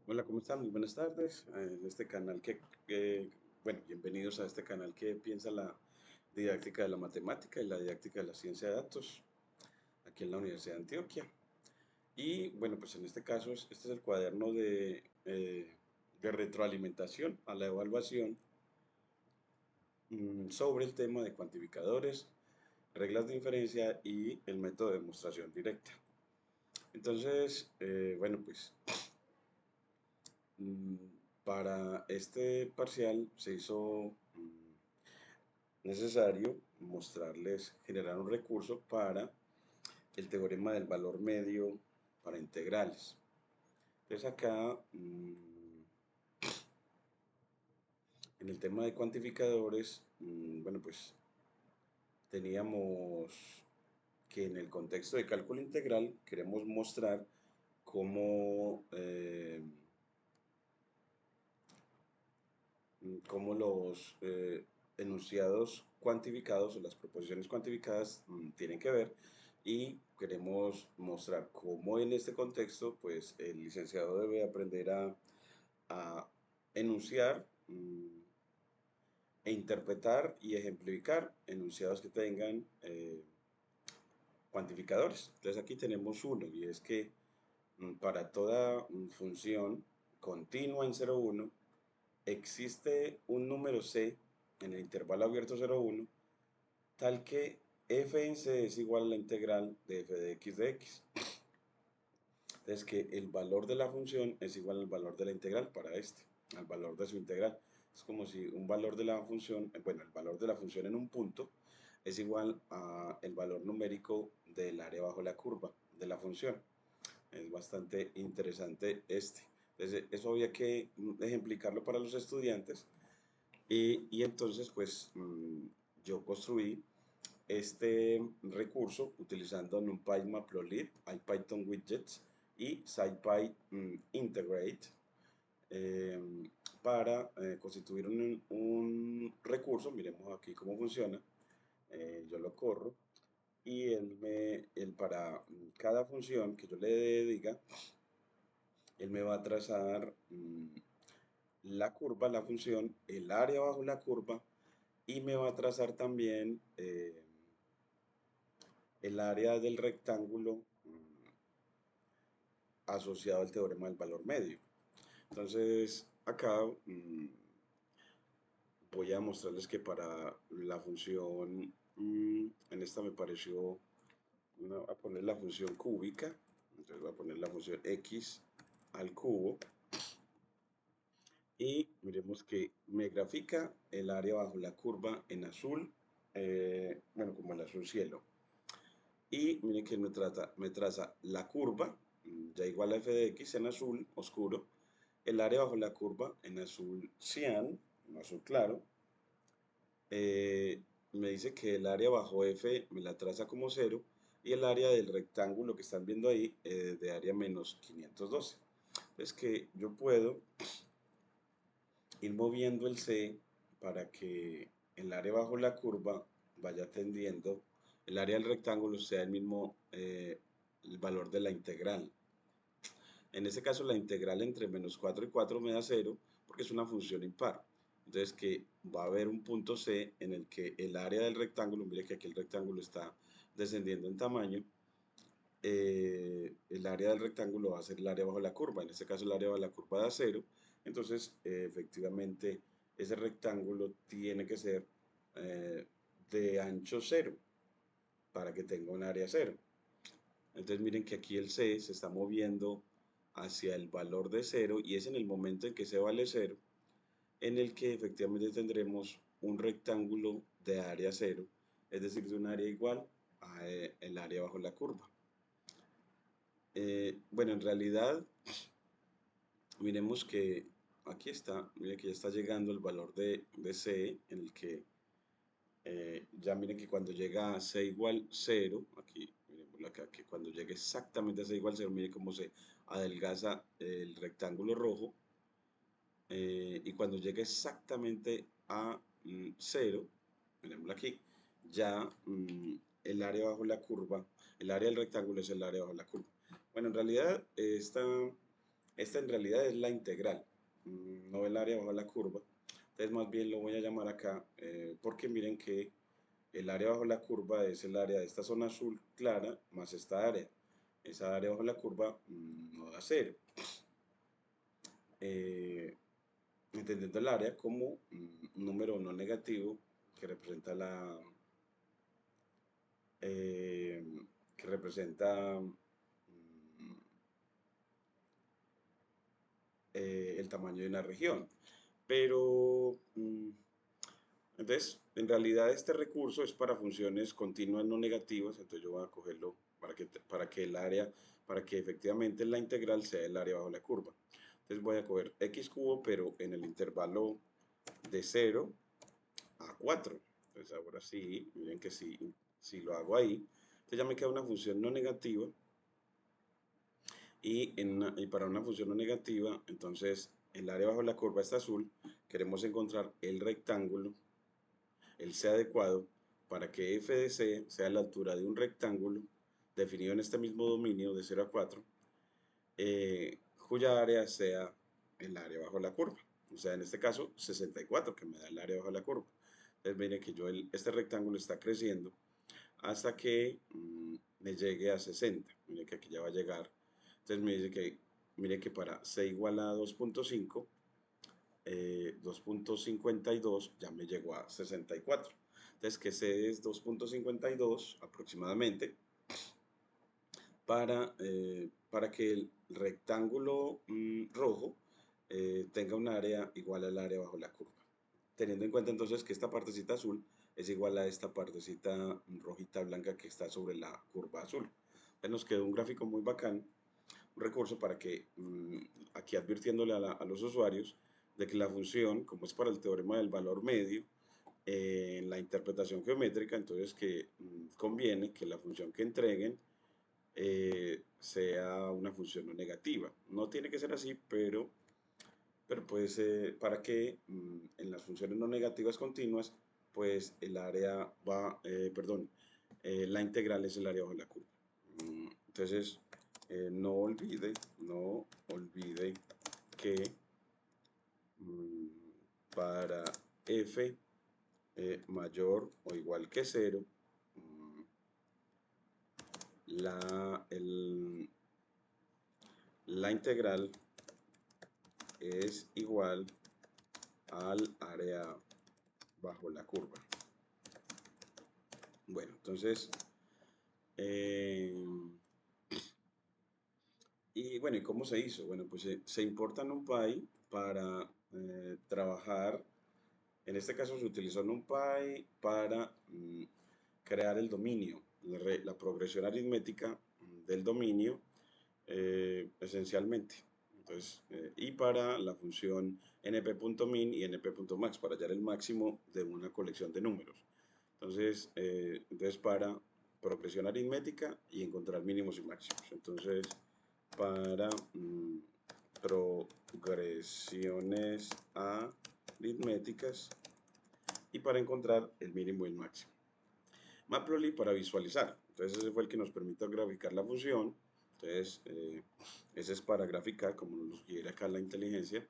Hola, ¿cómo están? Muy buenas tardes. En este canal bueno, bienvenidos a este canal que piensa la didáctica de la matemática y la didáctica de la ciencia de datos, aquí en la Universidad de Antioquia. Y bueno, pues en este caso, este es el cuaderno de retroalimentación a la evaluación sobre el tema de cuantificadores, reglas de inferencia y el método de demostración directa. Entonces, bueno, pues Mm, para este parcial se hizo necesario generar un recurso para el teorema del valor medio para integrales. Entonces acá, en el tema de cuantificadores, bueno, pues teníamos que en el contexto de cálculo integral queremos mostrar cómo, cómo los enunciados cuantificados o las proposiciones cuantificadas tienen que ver, y queremos mostrar cómo en este contexto pues el licenciado debe aprender a enunciar e interpretar y ejemplificar enunciados que tengan cuantificadores. Entonces aquí tenemos uno, y es que para toda función continua en 0,1 existe un número c en el intervalo abierto 0,1 tal que f en c es igual a la integral de f de x. Entonces que el valor de la función es igual al valor de la integral para al valor de su integral. Es como si un valor de la función, bueno, el valor de la función en un punto es igual a el valor numérico del área bajo la curva de la función. Es bastante interesante este. Entonces, eso había que ejemplificarlo para los estudiantes. Y entonces, pues, yo construí este recurso utilizando NumPy, Matplotlib, IPython Widgets y SciPy Integrate, eh, para constituir un recurso. Miremos aquí cómo funciona. Yo lo corro y él para cada función que yo le diga, él me va a trazar la curva, la función, el área bajo la curva, y me va a trazar también el área del rectángulo asociado al teorema del valor medio. Entonces, acá voy a mostrarles que para la función, en esta me pareció, a poner la función cúbica. Entonces voy a poner la función x al cubo, y miremos que me grafica el área bajo la curva en azul, bueno, como el azul cielo. Y miren que me traza la curva, ya igual a f de x en azul oscuro, el área bajo la curva en azul cian, en azul claro. Me dice que el área bajo f me la traza como 0, y el área del rectángulo que están viendo ahí de área menos 512. Es que yo puedo ir moviendo el C para que el área bajo la curva vaya tendiendo, el área del rectángulo sea el mismo, el valor de la integral. En este caso la integral entre menos 4 y 4 me da 0, porque es una función impar. Entonces que va a haber un punto C en el que el área del rectángulo, mire que aquí el rectángulo está descendiendo en tamaño, el área del rectángulo va a ser el área bajo la curva. En este caso el área bajo la curva da 0. Entonces efectivamente ese rectángulo tiene que ser de ancho 0 para que tenga un área 0. Entonces miren que aquí el C se está moviendo hacia el valor de 0, y es en el momento en que C vale 0 en el que efectivamente tendremos un rectángulo de área 0, es decir, de un área igual a el área bajo la curva. Bueno, en realidad, miremos que aquí está, miren que ya está llegando el valor de C, en el que ya miren que cuando llega a C igual 0, aquí, miremoslo acá, que cuando llegue exactamente a C igual 0, miren cómo se adelgaza el rectángulo rojo, y cuando llegue exactamente a 0, miremoslo aquí, ya el área bajo la curva, el área del rectángulo es el área bajo la curva. Bueno, en realidad Esta en realidad es la integral, no el área bajo la curva. Entonces más bien lo voy a llamar acá porque miren que el área bajo la curva es el área de esta zona azul clara más esta área. Esa área bajo la curva no da cero. Eh, Entendiendo el área como un número no negativo que representa eh, que representa el tamaño de una región. Pero, entonces, en realidad este recurso es para funciones continuas no negativas, entonces yo voy a cogerlo para que el área, para que efectivamente la integral sea el área bajo la curva. Entonces voy a coger x cubo, pero en el intervalo de 0 a 4. Entonces ahora sí, miren que si lo hago ahí, entonces ya me queda una función no negativa y para una función no negativa, entonces el área bajo la curva está azul, queremos encontrar el rectángulo, el C adecuado, para que f de c sea la altura de un rectángulo definido en este mismo dominio de 0 a 4, cuya área sea el área bajo la curva. O sea, en este caso, 64, que me da el área bajo la curva. Entonces, miren que este rectángulo está creciendo hasta que me llegue a 60. Miren que aquí ya va a llegar. Entonces me dice que, mire que para c igual a 2.5, 2.52 ya me llegó a 64. Entonces que c es 2.52 aproximadamente para que el rectángulo rojo tenga un área igual al área bajo la curva. Teniendo en cuenta entonces que esta partecita azul es igual a esta partecita rojita blanca que está sobre la curva azul. Entonces nos quedó un gráfico muy bacán, un recurso para que, aquí advirtiéndole a los usuarios de que la función, como es para el teorema del valor medio, en la interpretación geométrica, entonces que conviene que la función que entreguen sea una función no negativa. No tiene que ser así, pero pues para que en las funciones no negativas continuas, pues el área va, perdón, la integral es el área bajo la curva. Entonces, no olvide que mm, para f mayor o igual que 0, la integral es igual al área bajo la curva. Bueno, entonces, y bueno, ¿y cómo se hizo? Bueno, pues se importa NumPy para trabajar. En este caso se utilizó NumPy para crear el dominio, la progresión aritmética del dominio esencialmente. Entonces, y para la función np.min y np.max, para hallar el máximo de una colección de números. Entonces para progresión aritmética y encontrar mínimos y máximos. Entonces, para progresiones aritméticas y para encontrar el mínimo y el máximo. Matplotlib para visualizar. Entonces ese fue el que nos permitió graficar la función. Entonces ese es para graficar como nos sugiere acá la inteligencia.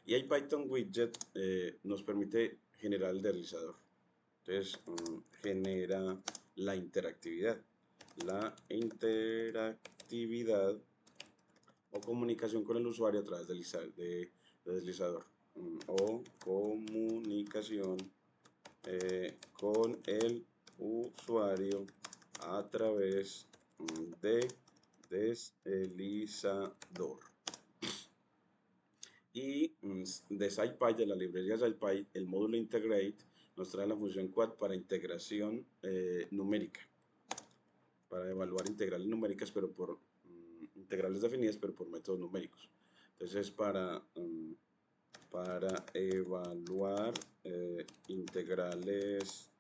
Y hay Python Widget nos permite generar el deslizador. Entonces genera la interactividad. La interactividad o comunicación con el usuario a través de deslizador. O comunicación con el usuario a través de deslizador. Y de SciPy, de la librería SciPy, el módulo integrate nos trae la función quad para integración numérica, para evaluar integrales numéricas, pero por integrales definidas, pero por métodos numéricos. Entonces, para evaluar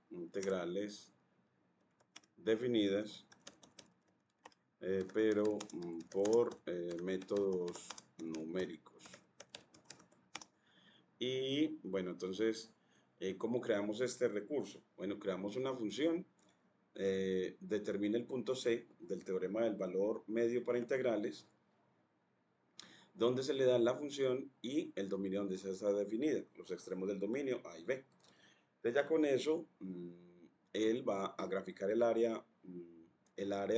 integrales definidas, pero por métodos numéricos. Y bueno, entonces, ¿cómo creamos este recurso? Bueno, creamos una función, determina el punto C del teorema del valor medio para integrales, donde se le da la función y el dominio donde se está definida, los extremos del dominio A y B. Entonces ya con eso, él va a graficar el área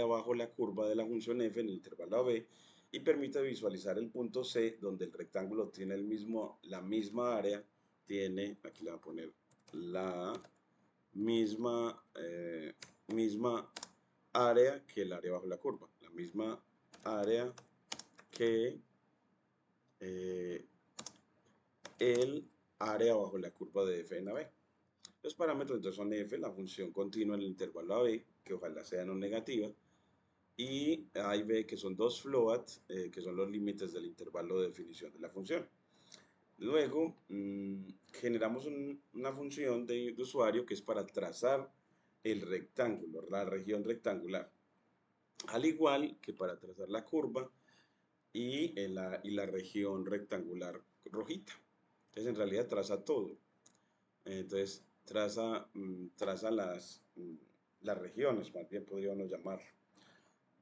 bajo la curva de la función f en el intervalo AB y permite visualizar el punto C donde el rectángulo tiene la misma área, aquí le voy a poner la misma área que el área bajo la curva, la misma área que eh, el área bajo la curva de f en AB. Los parámetros entonces son f, la función continua en el intervalo AB, que ojalá sea no negativa, y A y B, que son dos float, que son los límites del intervalo de definición de la función. Luego, generamos una función de usuario que es para trazar el rectángulo, la región rectangular, al igual que para trazar la curva y la región rectangular rojita. Entonces, en realidad traza todo. Entonces, traza las regiones, más bien podríamos llamar.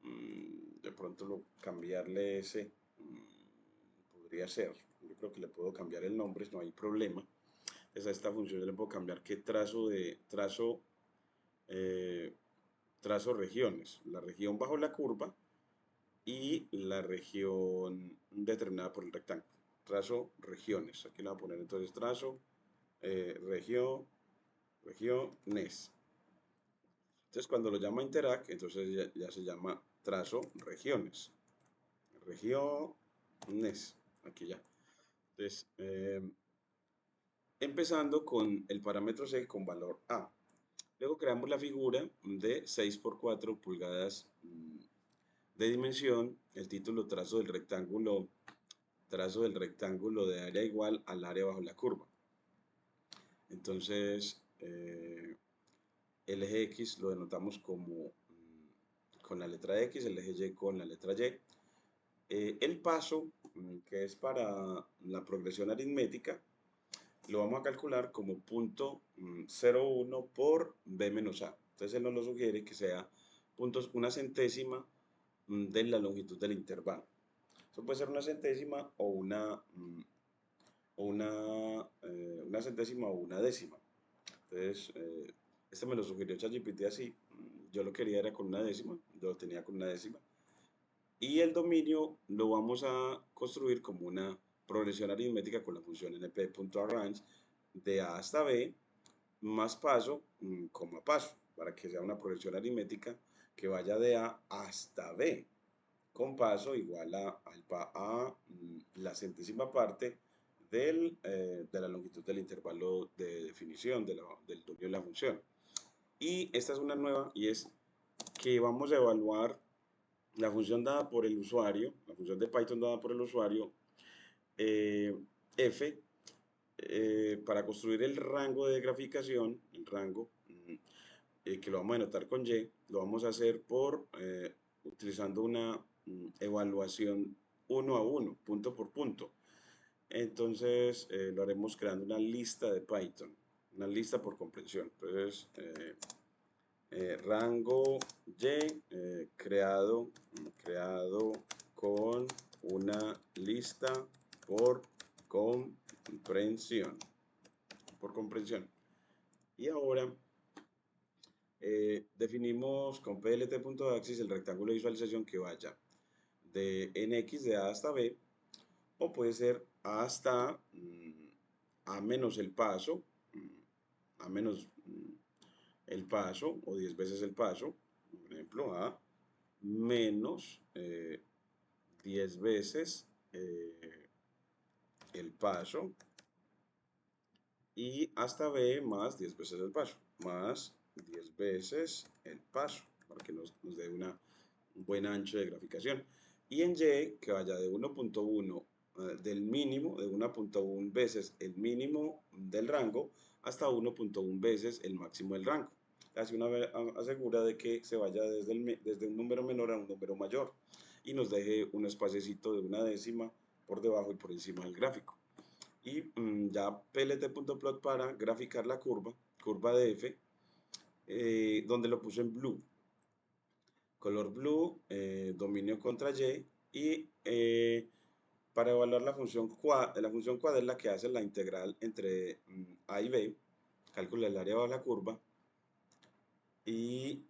De pronto cambiarle ese, podría ser. Yo creo que le puedo cambiar el nombre, no hay problema. Entonces, a esta función yo le puedo cambiar qué eh, trazo regiones. La región bajo la curva y la región determinada por el rectángulo. Trazo regiones. Aquí le voy a poner entonces trazo regiones. Entonces, cuando lo llama interact, entonces ya se llama trazo regiones. Regiones. Aquí ya. Entonces, empezando con el parámetro C con valor A. Luego creamos la figura de 6 por 4 pulgadas de dimensión. El título trazo del rectángulo de área igual al área bajo la curva. Entonces, el eje X lo denotamos con la letra X, el eje Y con la letra Y. El paso, que es para la progresión aritmética, lo vamos a calcular como punto 0,1 por B menos A. Entonces él nos lo sugiere que sea una centésima de la longitud del intervalo. Eso puede ser una centésima o una centésima o una décima. Entonces, este me lo sugirió ChatGPT así. Yo lo quería era con una décima, yo lo tenía con una décima. Y el dominio lo vamos a construir como una progresión aritmética con la función np.arrange de A hasta B más paso, coma paso, para que sea una progresión aritmética que vaya de A hasta B, con paso igual a la centésima parte de la longitud del intervalo de definición del dominio de la función. Y esta es una nueva, y es que vamos a evaluar la función dada por el usuario, la función de Python dada por el usuario, f, para construir el rango de graficación, el rango, que lo vamos a denotar con y, lo vamos a hacer utilizando una evaluación uno a uno, punto por punto. Entonces, lo haremos creando una lista de Python, una lista por comprensión. Entonces, rango y creado con una lista por comprensión. Y ahora definimos con plt.axis el rectángulo de visualización que vaya de nx de a hasta b, o puede ser a hasta a menos el paso, a menos el paso, o 10 veces el paso, por ejemplo, a menos 10 veces el paso, y hasta b más 10 veces el paso, más 10 veces el paso, para que nos dé un buen ancho de graficación. Y en y, que vaya de 1.1 del mínimo, de 1.1 veces el mínimo del rango, hasta 1.1 veces el máximo del rango. Así una vez asegura de que se vaya desde un número menor a un número mayor y nos deje un espaciecito de una décima por debajo y por encima del gráfico. Y ya plt.plot para graficar la curva de f, donde lo puse en blue. Color blue, dominio contra y Para evaluar la función quad es la que hace la integral entre a y b, calcula el área bajo la curva y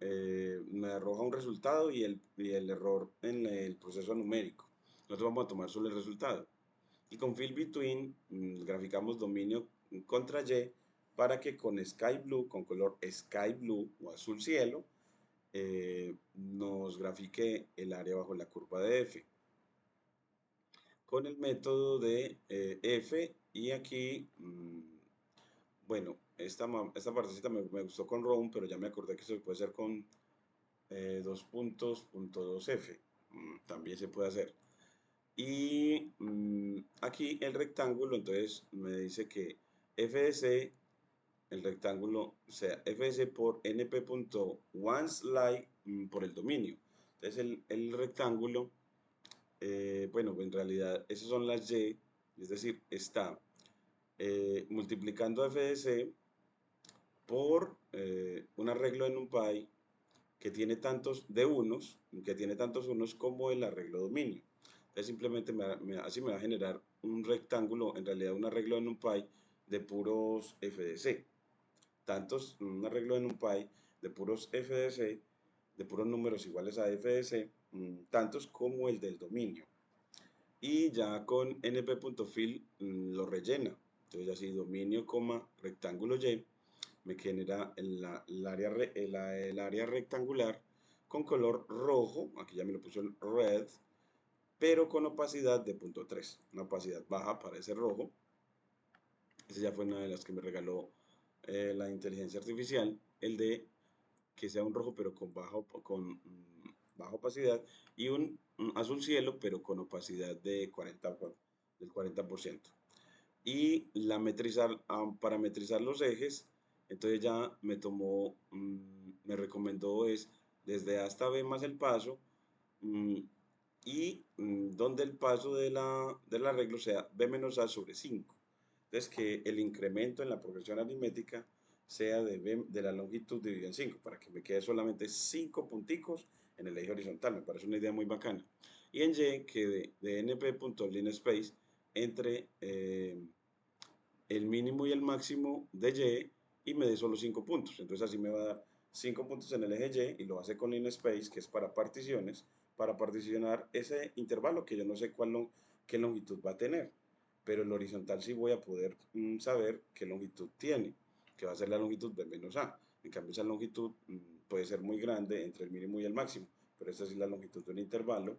me arroja un resultado y el error en el proceso numérico. Nosotros vamos a tomar solo el resultado. Y con fill between graficamos dominio contra y para que con sky blue, con color sky blue o azul cielo, nos grafique el área bajo la curva de f. Con el método de f y aquí, bueno, esta partecita me gustó con round, pero ya me acordé que se puede hacer con dos puntos, punto 2f, también se puede hacer. Y aquí el rectángulo, entonces me dice que f de c, el rectángulo, sea f de c por np.onceLike por el dominio. Entonces el rectángulo, bueno, en realidad esas son las y, es decir, está multiplicando f de c por un arreglo en NumPy que tiene tantos unos como el arreglo dominio. Entonces simplemente así me va a generar un rectángulo, en realidad un arreglo de NumPy de puros FDC. Un arreglo de NumPy de puros FDC, de puros números iguales a FDC, tantos como el del dominio. Y ya con np.fill lo rellena. Entonces así dominio, rectángulo y me genera el área rectangular con color rojo, aquí ya me lo puso el red, pero con opacidad de 0.3, una opacidad baja para ese rojo. Esa ya fue una de las que me regaló la inteligencia artificial, el de que sea un rojo pero con baja opacidad y un azul cielo pero con opacidad de del 40%. Y para metrizar los ejes, entonces ya me recomendó es desde A hasta B más el paso y donde el paso del arreglo sea B menos A sobre 5. Entonces que el incremento en la progresión aritmética sea de la longitud dividida en 5, para que me quede solamente 5 punticos en el eje horizontal. Me parece una idea muy bacana. Y en Y que de np.lineSpace entre el mínimo y el máximo de Y me dé solo 5 puntos. Entonces así me va a dar 5 puntos en el eje Y y lo hace con linspace, que es para particiones, para particionar ese intervalo que yo no sé qué longitud va a tener. Pero el horizontal sí voy a poder saber qué longitud tiene, que va a ser la longitud de menos A. En cambio esa longitud puede ser muy grande entre el mínimo y el máximo, pero esta sí es la longitud de un intervalo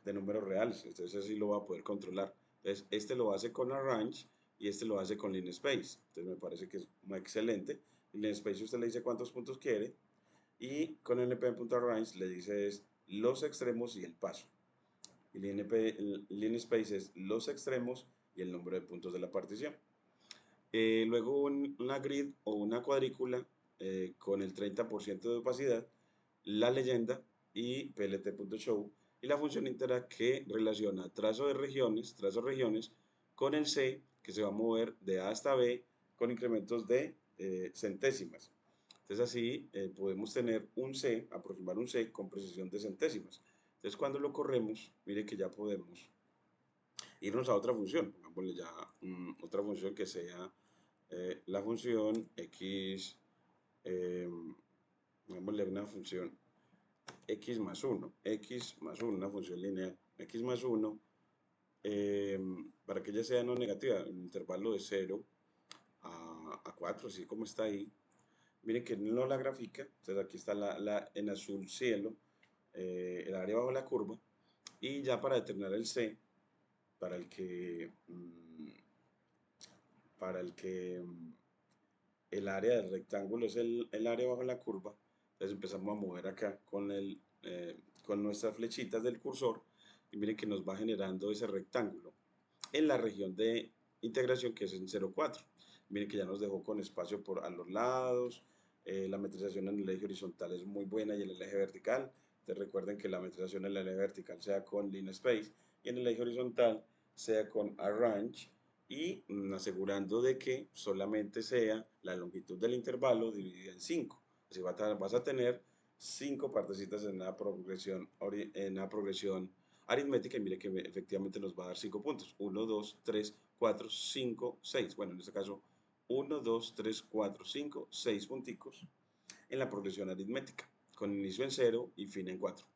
de números reales, entonces así lo va a poder controlar. Entonces este lo hace con Arrange y este lo hace con linspace, entonces me parece que es muy excelente. Linspace usted le dice cuántos puntos quiere y con np.arrange le dice los extremos y el paso. Y linspace es los extremos y el número de puntos de la partición. Luego una grid o una cuadrícula con el 30% de opacidad, la leyenda y plt.show y la función entera que relaciona trazos regiones con el C que se va a mover de A hasta B con incrementos de centésimas. Entonces así podemos tener un C, aproximar un C con precisión de centésimas. Entonces cuando lo corremos, mire que ya podemos irnos a otra función, pongámosle ya otra función que sea la función x, pongámosle una función x más 1, una función lineal, x más 1, para que ella sea no negativa, el intervalo de 0 a 4, así como está ahí. Miren que no la grafica, entonces aquí está en azul cielo, el área bajo la curva, y ya para determinar el C, para el que, el área del rectángulo es el área bajo la curva, entonces empezamos a mover acá con nuestras flechitas del cursor y miren que nos va generando ese rectángulo en la región de integración que es en 0,4. Miren que ya nos dejó con espacio a los lados, la metrización en el eje horizontal es muy buena y en el eje vertical. Entonces recuerden que la metrización en el eje vertical sea con linspace y en el eje horizontal sea con arrange y asegurando de que solamente sea la longitud del intervalo dividida en 5. Así vas a tener 5 partecitas en la progresión aritmética y mire que efectivamente nos va a dar 5 puntos. 1, 2, 3, 4, 5, 6. Bueno, en este caso 1, 2, 3, 4, 5, 6 punticos en la progresión aritmética, con inicio en 0 y fin en 4.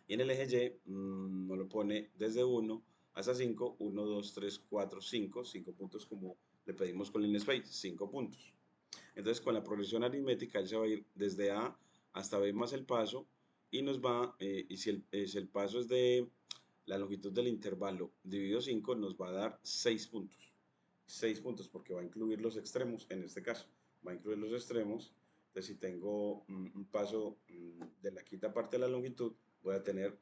Y en el eje Y nos lo pone desde 1 hasta 5, 1, 2, 3, 4, 5, 5 puntos como le pedimos con LineSpace, 5 puntos. Entonces con la progresión aritmética él se va a ir desde A hasta B más el paso y nos va, y si el paso es de la longitud del intervalo dividido 5, nos va a dar 6 puntos. 6 puntos porque va a incluir los extremos, en este caso, va a incluir los extremos. Entonces si tengo un paso de la quinta parte de la longitud, voy a tener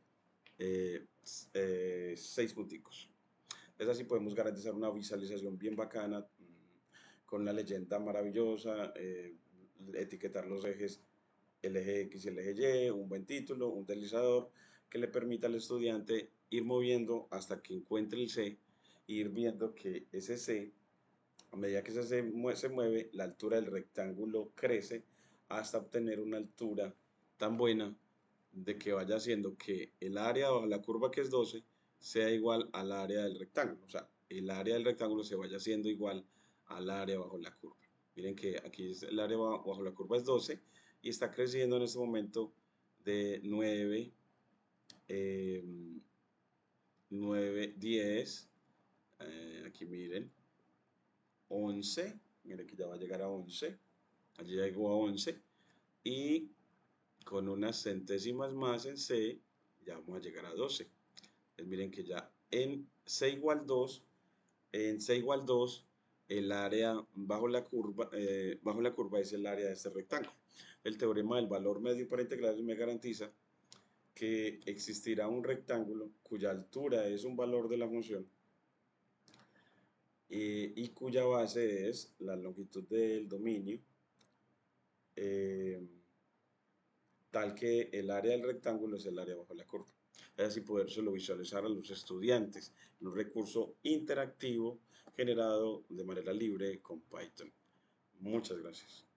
6 punticos. Es así podemos garantizar una visualización bien bacana, con una leyenda maravillosa, etiquetar los ejes, el eje X y el eje Y, un buen título, un deslizador que le permita al estudiante ir moviendo hasta que encuentre el C e ir viendo que ese C, a medida que ese C se mueve, la altura del rectángulo crece hasta obtener una altura tan buena de que vaya haciendo que el área bajo la curva, que es 12, sea igual al área del rectángulo. O sea, el área del rectángulo se vaya haciendo igual al área bajo la curva. Miren que aquí el área bajo la curva es 12 y está creciendo en este momento de 9, 9, 10, aquí miren, 11, miren que ya va a llegar a 11, allí ya llegó a 11 y con unas centésimas más en C ya vamos a llegar a 12. Pues miren que ya en C igual 2, en C igual 2, el área bajo la curva es el área de este rectángulo. El teorema del valor medio para integrales me garantiza que existirá un rectángulo cuya altura es un valor de la función y cuya base es la longitud del dominio, eh, tal que el área del rectángulo es el área bajo la curva. Es así podérselo visualizar a los estudiantes en un recurso interactivo generado de manera libre con Python. Muchas gracias.